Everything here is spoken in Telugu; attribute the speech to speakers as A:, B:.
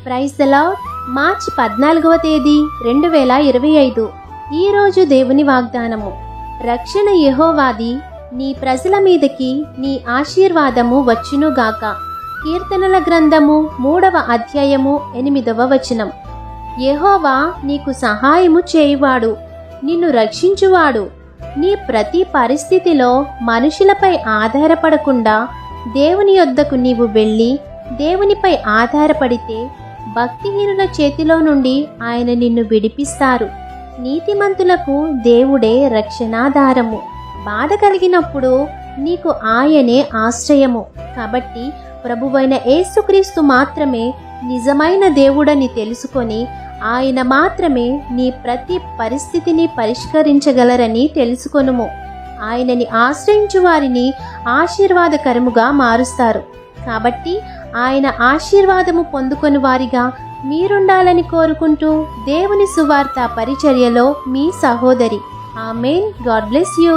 A: Praise the Lord. మార్చి 14వ తేదీ 2025. ఈరోజు దేవుని వాగ్దానము. రక్షణ యెహోవాది, నీ ప్రజల మీదకి నీ ఆశీర్వాదము వచ్చునుగాక. కీర్తనల గ్రంథము 3వ అధ్యాయము 8వ వచనం. యెహోవా నీకు సహాయము చేయువాడు, నిన్ను రక్షించువాడు. నీ ప్రతి పరిస్థితిలో మనుషులపై ఆధారపడకుండా దేవుని యొద్దకు నీవు వెళ్ళి దేవునిపై ఆధారపడితే భక్తిహీనుల చేతిలో నుండి ఆయన నిన్ను విడిపిస్తారు. నీతిమంతులకు దేవుడే రక్షణాధారము. బాధ కలిగినప్పుడు నీకు ఆయనే ఆశ్రయము. కాబట్టి ప్రభువైన యేసుక్రీస్తు మాత్రమే నిజమైన దేవుడని తెలుసుకొని ఆయన మాత్రమే నీ ప్రతి పరిస్థితిని పరిష్కరించగలరని తెలుసుకొనుము. ఆయనని ఆశ్రయించు వారిని ఆశీర్వాదకరముగా మారుస్తారు. కాబట్టి ఆయన ఆశీర్వాదము పొందుకొని వారిగా మీరుండాలని కోరుకుంటూ దేవుని సువార్త పరిచర్యలో మీ సహోదరి. ఆమేన్. God bless you.